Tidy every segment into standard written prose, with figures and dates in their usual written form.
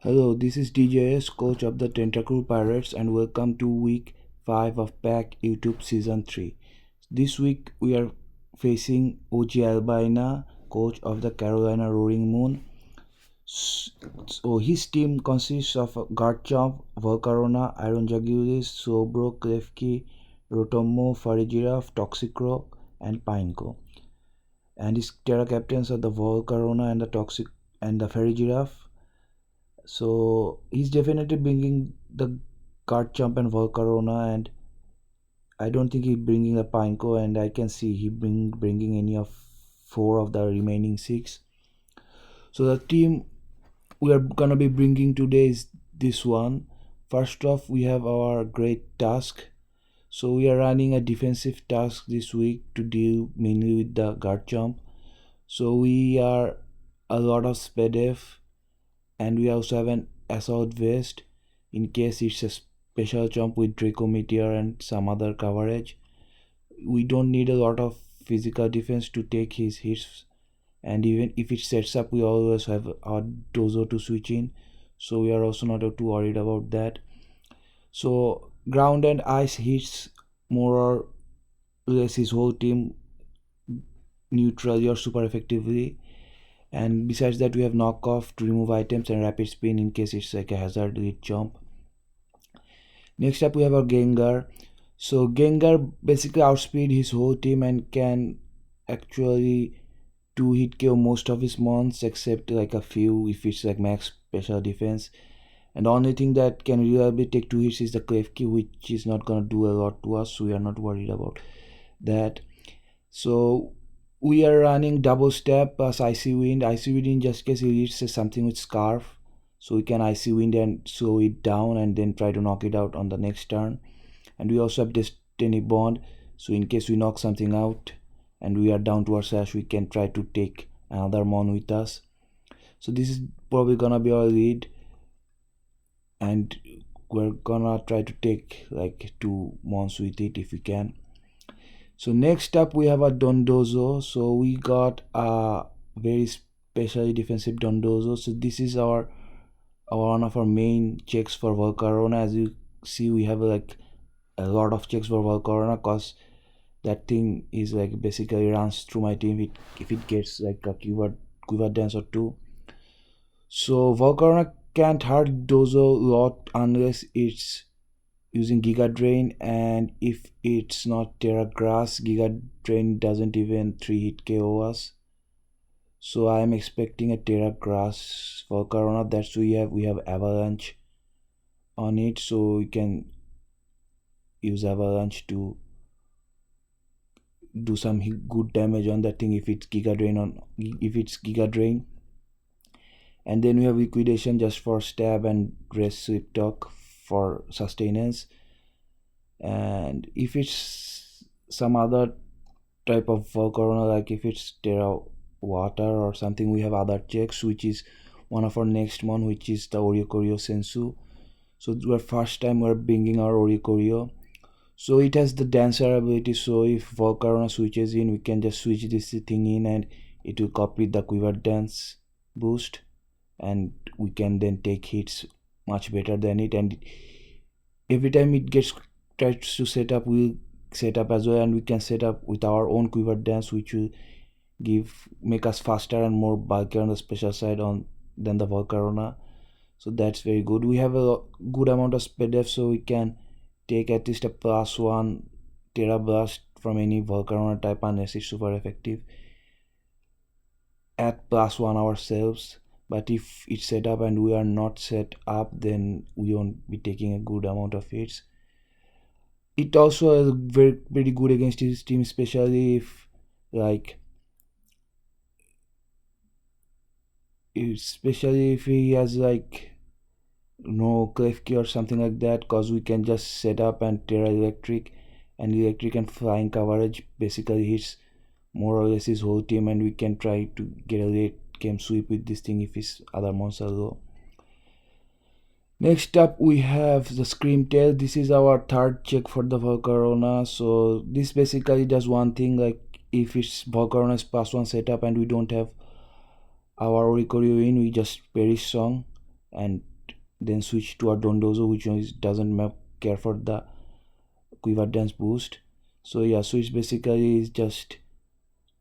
Hello, this is DJS, coach of the Tentacle Pirates, and welcome to week 5 of PAC YouTube season 3. This week we are facing OGalbina, coach of the Carolina Roaring Moon. So his team consists of Garchomp, Volcarona, Iron Jagulis, Sobro, Klefki, Rotomo, Farigiraf, Toxicroak, and Pineco. And his Terra captains are the Volcarona and the Farigiraf. So he's definitely bringing the Garchomp and Volcarona, and I don't think he's bringing the Pineco, and I can see he bringing any of 4 of the remaining 6. So the team we are gonna be bringing today is this one. First off, we have our great task. So we are running a defensive task this week to deal mainly with the Garchomp. So we are a lot of Spadef, and we also have an assault vest in case it's a special jump with Draco Meteor and some other coverage. We don't need a lot of physical defense to take his hits, and even if it sets up, we always have our Dozo to switch in, so we are also not too worried about that. So ground and ice hits more or less his whole team neutrally or super effectively. And besides that, we have knockoff to remove items and rapid spin in case it's like a hazard hit jump. Next up we have our Gengar. So Gengar basically outspeed his whole team and can actually 2-hit KO most of his mons except like a few if it's like max special defense. And the only thing that can reliably take 2 hits is the Klefki, which is not gonna do a lot to us, so we are not worried about that. So we are running double step plus icy wind. Icy wind in just case he hits something with scarf, so we can icy wind and slow it down and then try to knock it out on the next turn. And we also have destiny bond, so in case we knock something out and we are down to our slash, we can try to take another mon with us. So this is probably gonna be our lead, and we're gonna try to take like 2 mons with it if we can. So next up we have a Dondozo. So we got a very specially defensive Dondozo. So this is our one of our main checks for Volcarona. As you see, we have like a lot of checks for Volcarona because that thing is like basically runs through my team if it gets like a quiver dance or 2. So Volcarona can't hurt Dozo lot unless it's using Giga Drain, and if it's not Terra Grass, Giga Drain doesn't even 3-hit KO us. So I am expecting a Terra Grass for Corona. That's we have Avalanche on it, so we can use Avalanche to do some good damage on that thing if it's Giga Drain. And then we have Liquidation just for stab and Rest Sweep Talk for sustenance. And if it's some other type of Volcarona, like if it's Terra Water or something, we have other checks, which is one of our next one, which is the Oricorio Sensu. So we're first time we're bringing our Oricorio. So it has the dancer ability, so if Volcarona switches in, we can just switch this thing in and it will copy the quiver dance boost, and we can then take hits much better than it. And every time it gets tries to set up, we'll set up as well, and we can set up with our own quiver dance, which will make us faster and more bulkier on the special side than the Volcarona. So that's very good. We have a good amount of speed depth, so we can take at least a +1 Terra Blast from any Volcarona type unless it's super effective at +1 ourselves. But if it's set up and we are not set up, then we won't be taking a good amount of hits. It also is pretty good against his team, especially if he has like no Klefki or something like that, because we can just set up and Terra Electric, and electric and flying coverage basically hits more or less his whole team, and we can try to get a late game sweep with this thing if his other monsters low. Next up we have the Scream Tail. This is our third check for the Volcarona. So this basically does one thing, like if it's Volcarona is +1 setup and we don't have our Oricorio in, we just Perish Song and then switch to our Dondozo, which doesn't care for the quiver dance boost. So yeah, switch basically is just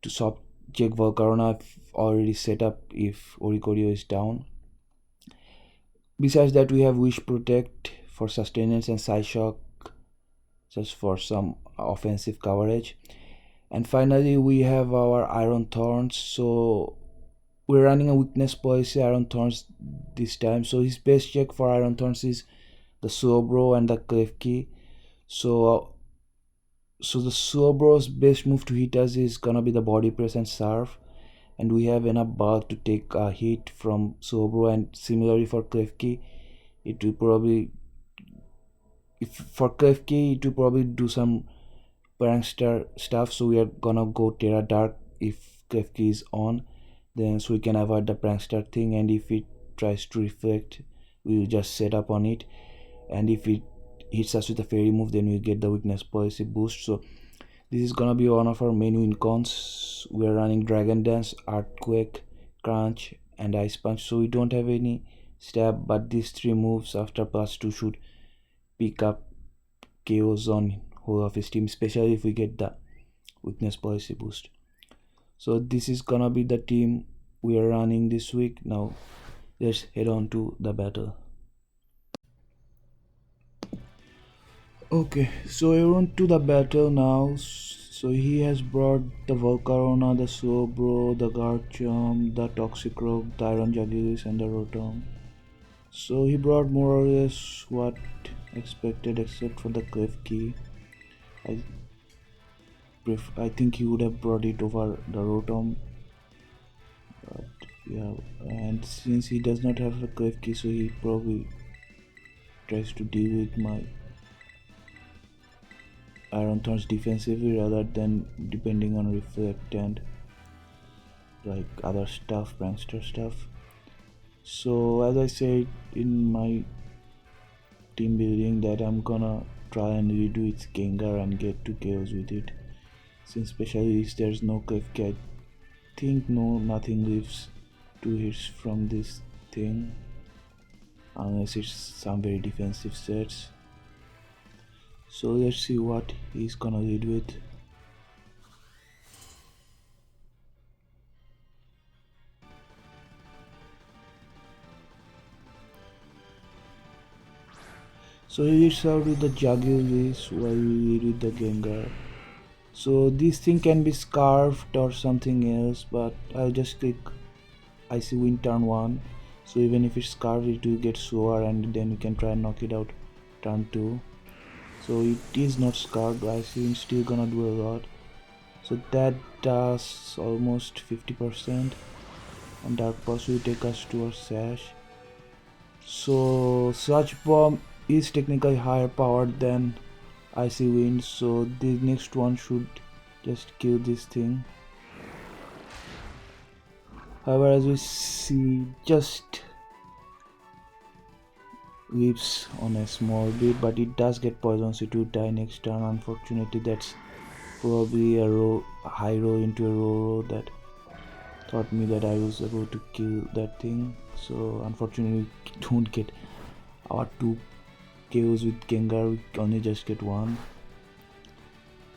to soft check Volcarona already set up if Oricorio is down. Besides that, we have Wish Protect for sustenance and Side Shock just for some offensive coverage. And finally, we have our Iron Thorns. So we're running a weakness policy Iron Thorns this time. So his best check for Iron Thorns is the Suobro and the Klefki. So the Suobro's best move to hit us is gonna be the body press and surf, and we have enough bulk to take a hit from Suobro. And similarly for Klefki, it will probably, if for Klefki, it will probably do some prankster stuff. So we are gonna go Terra Dark if Klefki is on, then so we can avoid the prankster thing. And if it tries to reflect, we will just set up on it. And if it hits us with a fairy move, then we get the weakness policy boost. So this is gonna be one of our main win cons. We are running Dragon Dance, Earthquake, Crunch, and Ice Punch. So we don't have any stab, but these three moves after +2 should pick up chaos on whole of his team, especially if we get the weakness policy boost. So this is gonna be the team we are running this week. Now let's head on to the battle. Okay, so we're on to the battle now. So he has brought the Volcarona, the Suobro, the Garchomp, the Toxicroak, the Iron Jugulis, and the Rotom. So he brought more or less what expected, except for the Klefki. I think he would have brought it over the Rotom. But yeah, and since he does not have a Klefki, so he probably tries to deal with my Iron Thorns defensively rather than depending on Reflect and like other stuff, prankster stuff. So as I said in my team building, that I'm gonna try and redo its Gengar and get to Chaos with it. Since especially if there's no Klefki, I think nothing leaves 2 hits from this thing unless it's some very defensive sets. So let's see what he's gonna lead with. So he leads out with the Jugulis while we lead with the Gengar. So this thing can be scarfed or something else, but I'll just click Icy Wind turn 1. So even if it's scarfed, it will get slower and then we can try and knock it out turn 2. So it is not scarred, Icy Wind still gonna do a lot. So that does almost 50%, and Dark Pulse will take us to our Sash. So Sludge Bomb is technically higher powered than Icy Wind, so the next one should just kill this thing. However, as we see, just lives on a small bit, but it does get poison, so it will die next turn. Unfortunately, that's probably a high roll into a roll that taught me that I was able to kill that thing. So unfortunately, we don't get our 2 KOs with Gengar, we only just get 1.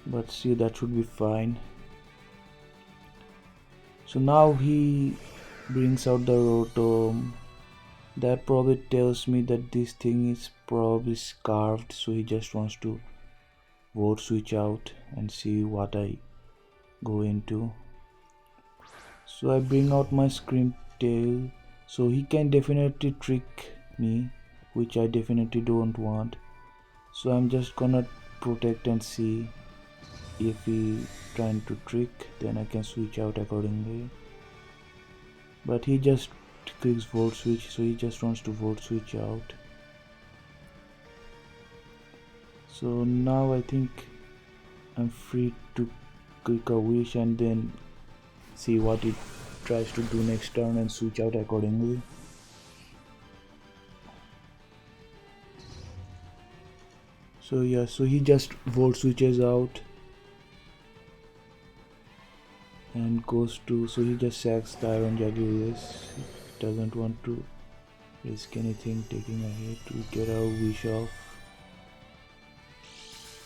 But see, that should be fine. So now he brings out the Rotom. That probably tells me that this thing is probably scarfed, so he just wants to vote switch out and see what I go into. So I bring out my Scream Tail, so he can definitely trick me, which I definitely don't want. So I'm just gonna protect and see if he trying to trick, then I can switch out accordingly. But he just clicks vote switch, so he just wants to vote switch out. So now I think I'm free to click a wish and then see what it tries to do next turn and switch out accordingly. So yeah, so he just vote switches out and goes to, so he just sacks the Iron Jaguars. He doesn't want to risk anything, taking a hit. We get our wish off,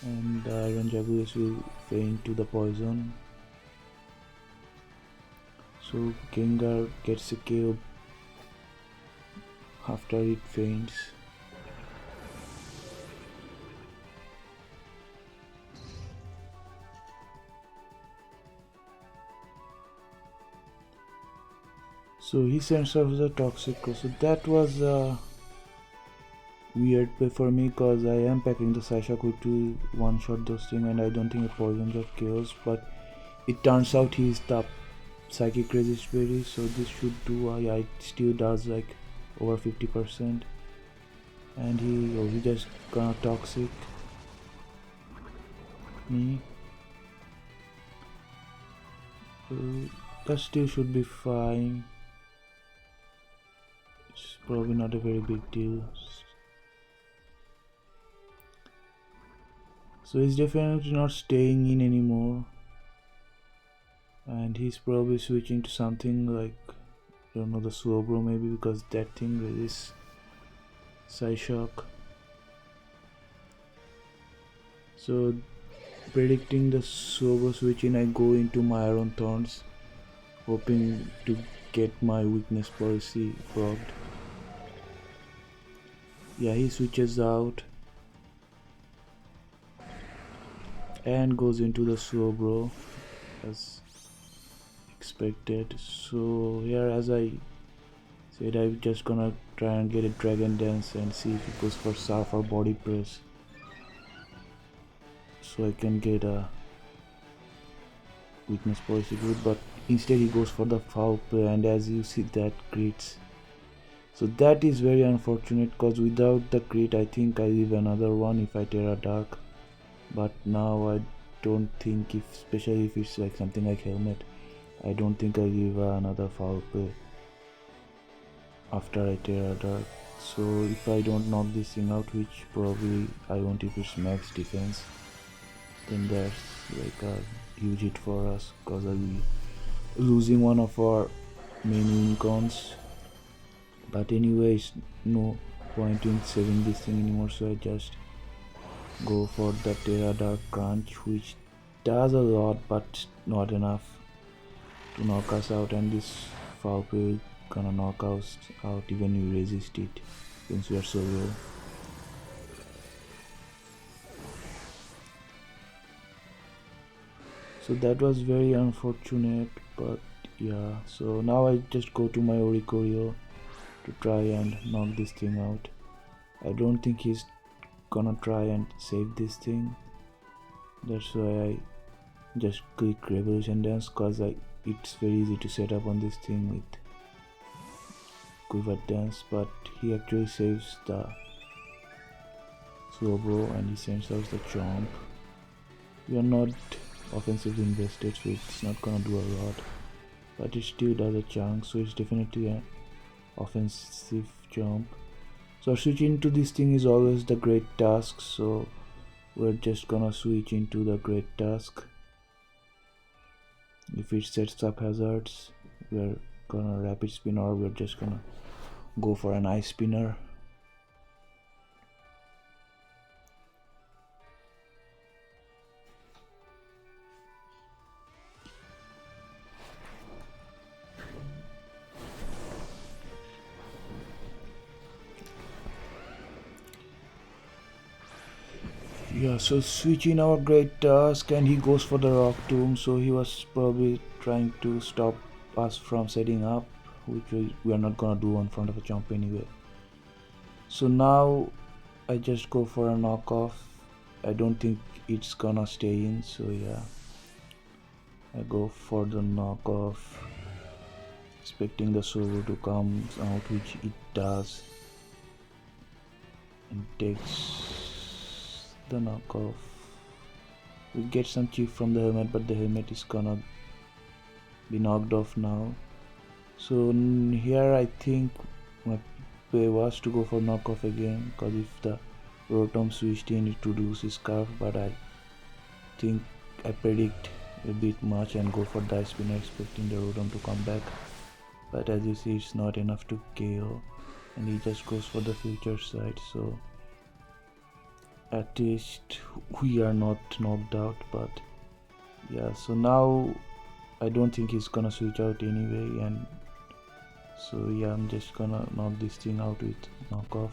and the Iron Jaguars will faint to the poison. So Gengar gets a KO after it faints. So he sends off the Toxico. So that was a weird play for me, because I am packing the Saiyaku to one-shot those things, and I don't think it poisons or chaos, but it turns out he is the Psychic Resist Berry, so this should do, yeah, it still does like over 50%, and he just gonna Toxic me. So that still should be fine. It's probably not a very big deal. So he's definitely not staying in anymore, and he's probably switching to something like, I don't know, the Suobro maybe, because that thing resists Psyshock. So predicting the Suobro switch in, I go into my Iron Thorns, hoping to get my weakness policy procced. Yeah, he switches out and goes into the Suobro as expected. So here, as I said, I'm just gonna try and get a Dragon Dance and see if it goes for Surf or Body Press, so I can get a weakness policy good, but instead he goes for the Foul Play, and as you see, that crits. So that is very unfortunate, because without the crit I think I leave another one if I Terra Dark, but now I don't think, if especially if it's like something like Helmet, I don't think I give another Foul Play after I Terra Dark. So if I don't knock this thing out, which probably I won't if it's max defense, then that's like a huge hit for us, because I'll be losing one of our main Unicorns. But anyways, no point in saving this thing anymore, so I just go for the Terra Dark Crunch, which does a lot but not enough to knock us out, and this Foul Play gonna knock us out even we resist it, since we are so low. So that was very unfortunate, but yeah, so now I just go to my Oricorio to try and knock this thing out. I don't think he's gonna try and save this thing, that's why I just click Revolution Dance, cause it's very easy to set up on this thing with Quiver Dance, but he actually saves the Slowbro and he sends out the Chomp. We are not offensively invested, so it's not gonna do a lot, but it still does a chunk, so it's definitely an offensive jump. So switching to this thing is always the great task, so we're just gonna switch into the great task. If it sets up hazards, we're gonna rapid spin, or we're just gonna go for an ice spinner. Yeah, so switching our great task, and he goes for the Rock Tomb, so he was probably trying to stop us from setting up, which we are not gonna do in front of a jump anyway. So now I just go for a knockoff. I don't think it's gonna stay in, so yeah, I go for the knockoff, expecting the solo to come out, which it does, and takes the knockoff. We get some chip from the helmet, but the helmet is gonna be knocked off now. So here I think my play was to go for knockoff again, because if the Rotom switched in, it would lose his scarf, but I think I predict a bit much and go for the spinner, expecting the Rotom to come back, but as you see, it's not enough to KO. and he just goes for the future side, so at least we are not knocked out. But yeah, so now I don't think he's gonna switch out anyway, and so yeah, I'm just gonna knock this thing out with knockoff.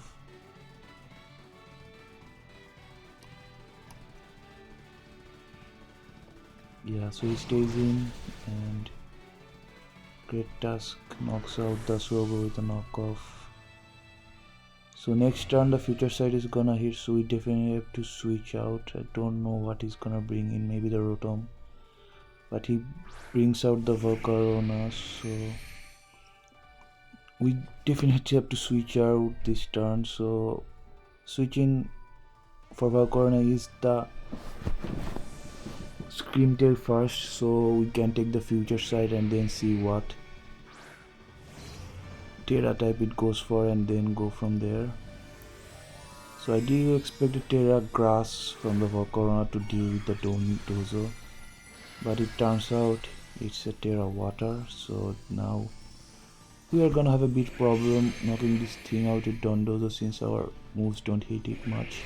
Yeah, so he stays in, and Great Tusk knocks out the Swogo with a knockoff. So next turn the future side is gonna hit, so we definitely have to switch out. I don't know what he's gonna bring in, maybe the Rotom, but he brings out the Volcarona, so we definitely have to switch out this turn. So switching for Volcarona is the Scream Tail first, so we can take the future side and then see what Terra type it goes for and then go from there. So I did expect a Terra Grass from the Volcarona to deal with the Dondozo, but it turns out it's a Terra Water, so now we are gonna have a bit problem knocking this thing out with Dondozo since our moves don't hit it much.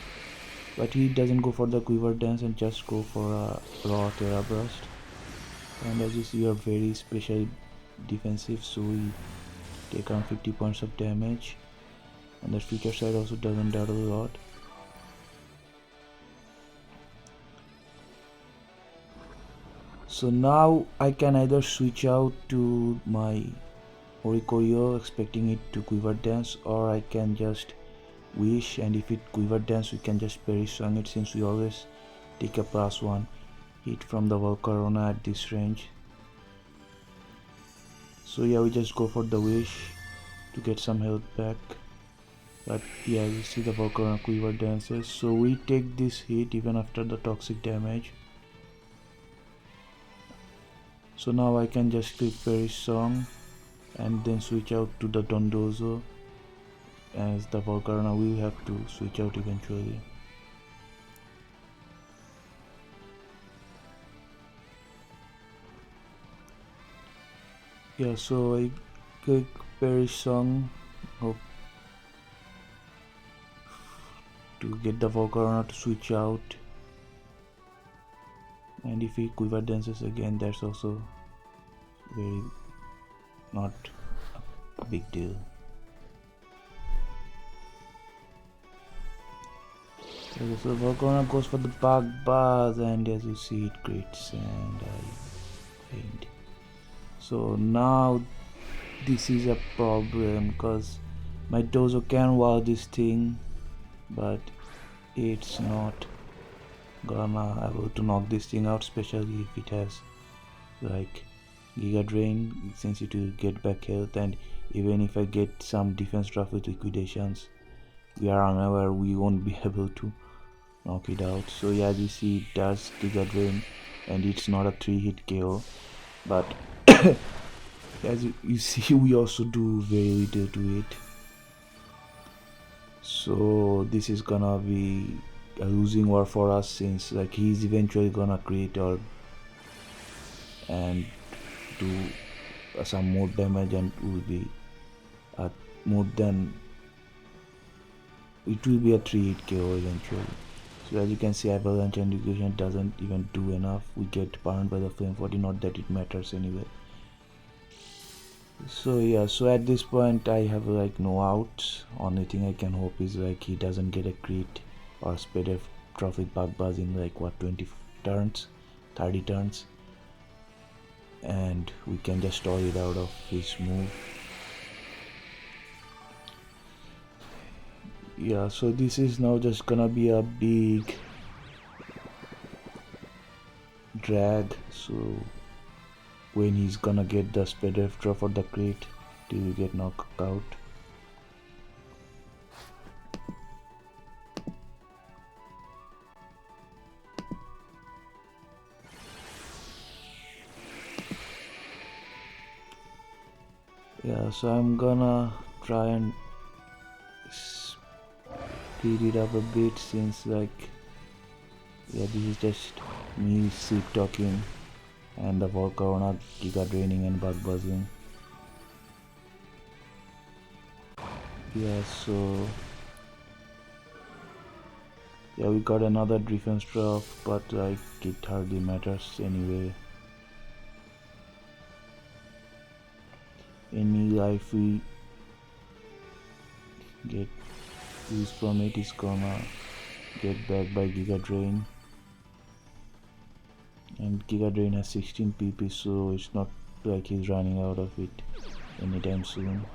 But he doesn't go for the Quiver Dance and just go for a raw Terra Burst. And as you see, we are very special defensive, so we take around 50 points of damage. And the future side also doesn't doubt a lot. So now I can either switch out to my Oricorio expecting it to Quiver Dance, or I can just Wish, and if it Quiver Dance we can just Perish Song it, since we always take a +1 hit from the Volcarona at this range. So yeah, we just go for the Wish to get some health back. But yeah, you see the Volcarona Quiver Dances, so we take this hit even after the toxic damage. So now I can just click Perish Song and then switch out to the Dondozo, as the Volcarona will have to switch out eventually. Yeah, so I click Perish Song to get the Volcarona to switch out, and if he Quiver Dances again, that's also very not a big deal. So Volcarona goes for the Bug Buzz, and as you see it crits and I faint. So now this is a problem because my Dozo can wow this thing, but it's not gonna able to knock this thing out, especially if it has like Giga Drain, since it will get back health, and even if I get some defense drop with liquidations, we are unaware we won't be able to knock it out. So yeah, as you see it does Giga Drain, and it's not a 3-hit KO, but as you see we also do very little to it. So this is gonna be a losing war for us, since like he's eventually gonna create or and do some more damage, and will be more than it will be a 3-hit KO eventually. So as you can see, Avalanche and Negation doesn't even do enough. We get burned by the Flame 40, not that it matters anyway. So yeah, so at this point I have like no outs. Only thing I can hope is like he doesn't get a crit or Spade Trophic Bug Buzz in like what, 20 turns, 30 turns, and we can just stall it out of his move. Yeah, so this is now just gonna be a big drag. So when he's gonna get the Spade Drop for the crit till we get knocked out. Yeah, so I'm gonna try and speed it up a bit, since like yeah, this is just me sleep talking and the Volcarona Giga Draining and Bug Buzzing. Yeah, so yeah, we got another defense drop, but like it hardly matters anyway. Any life we get use from it is gonna get back by Giga Drain, and Giga Drain has 16 PP, so it's not like he's running out of it anytime soon.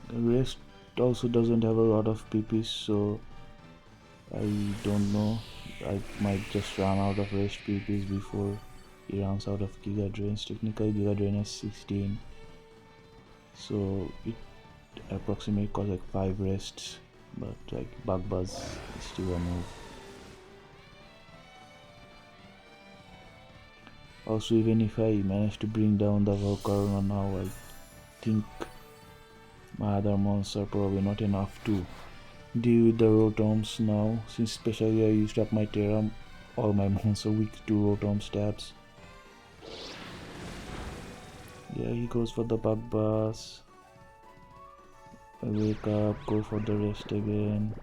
The rest also doesn't have a lot of PPs, so I don't know. I might just run out of rest PPs before he runs out of Giga Drains. Technically, Giga Drain has 16, so it approximately costs like 5 rests, but like Bug Buzz is still a move. Also, even if I manage to bring down the Volcarona now, I think my other mons are probably not enough to deal with the Rotoms now, since especially I used up my Terra. All my mons are weak to Rotom stabs. Yeah, he goes for the Bug Buzz. I wake up, go for the rest again.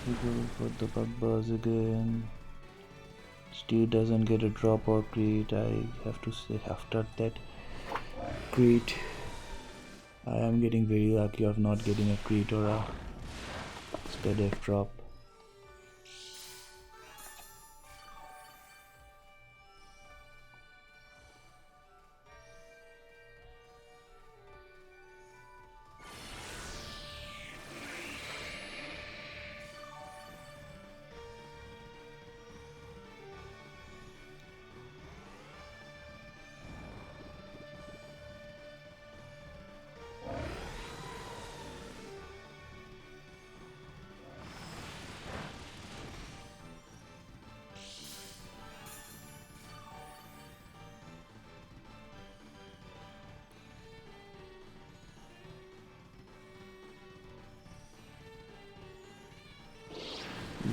We go for the Bug Buzz again. Still doesn't get a drop or crit. I have to say, after that crit, I am getting very lucky of not getting a crit or a speed F drop.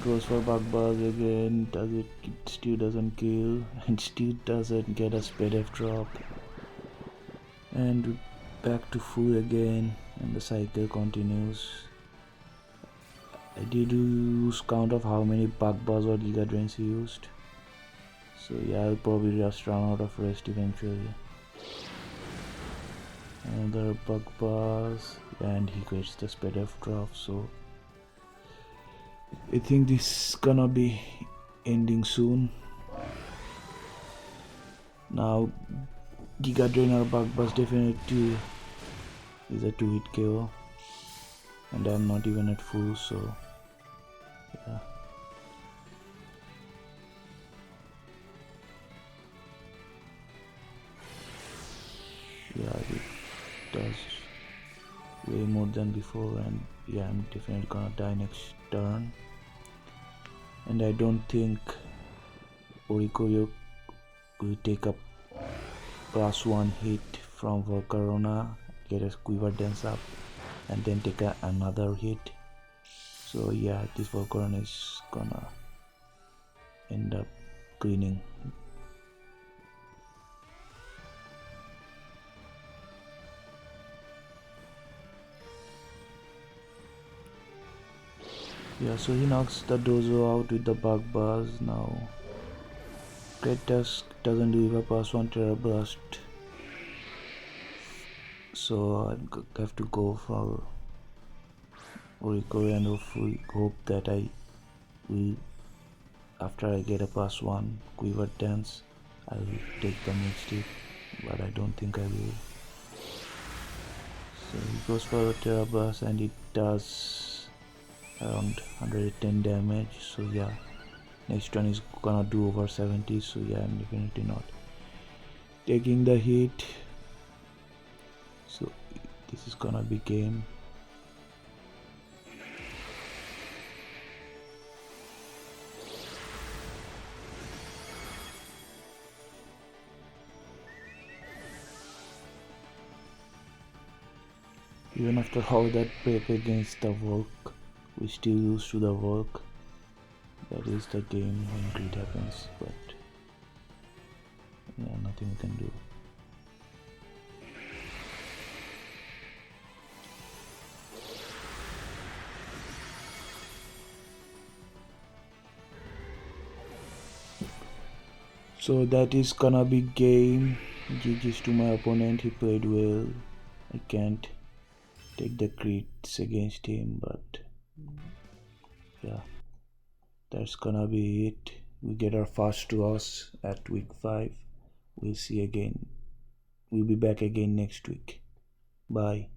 Goes for Bug Buzz again. Does it? It still doesn't kill, and still doesn't get a speed F drop. And back to full again, and the cycle continues. I did lose count of how many Bug Buzz or Giga Drains he used. So yeah, I'll probably just run out of rest eventually. Another Bug Buzz, and he gets the speed F drop. So I think this is gonna be ending soon. Now Giga Drain or Bug Buzz definitely is a 2-hit KO, and I'm not even at full, so yeah. Yeah, it does way more than before, and yeah, I'm definitely gonna die next turn. And I don't think Oricorio will take a +1 hit from Volcarona, get a Quiver Dance up, and then take another hit. So yeah, this Volcarona is gonna end up cleaning. Yeah, so he knocks the Dozo out with the Bug Buzz. Now Great Tusk doesn't leave a +1 Terra Blast, so I have to go for Oricorio and hopefully hope that I will, after I get a +1 Quiver Dance, I'll take the next hit, but I don't think I will. So he goes for a Terra Blast, and it does around 110 damage. So yeah, Next one is gonna do over 70, so yeah, I'm definitely not taking the hit. So this is gonna be game. Even after how that prep against the work, we still lose to the work. That is the game when greed happens, but yeah, nothing we can do. So that is gonna be game. GG's to my opponent, he played well. I can't take the crits against him, but yeah, that's gonna be it. We get our first loss at week 5. We'll see again. We'll be back again next week. Bye.